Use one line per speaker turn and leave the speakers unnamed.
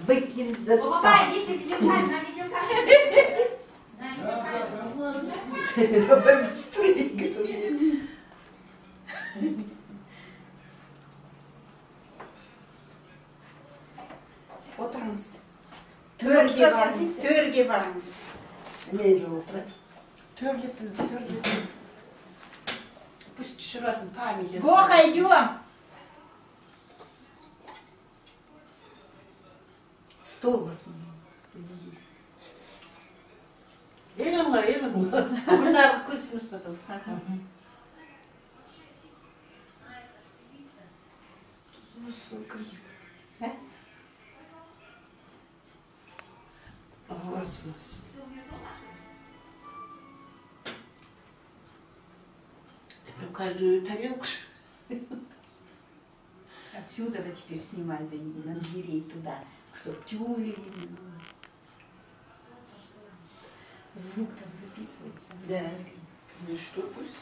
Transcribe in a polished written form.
Выпьем за стол.
Папа, идите в видеокамеру, на видеокамеру.
Давай быстрее. Oturunuz. Törge varınız. Neyle oturun? Törgetiniz. Пусть şurasını paylaşacağız.
Гоха, идем.
Стол басın.
Elim bunlar.
Bunlar kızımız потом.
Классно. Ты прям каждую тарелку.
Отсюда вы теперь снимай за ним, на двери туда, чтобы тюли видно было. Звук там записывается.
Да. Ну что, пусть.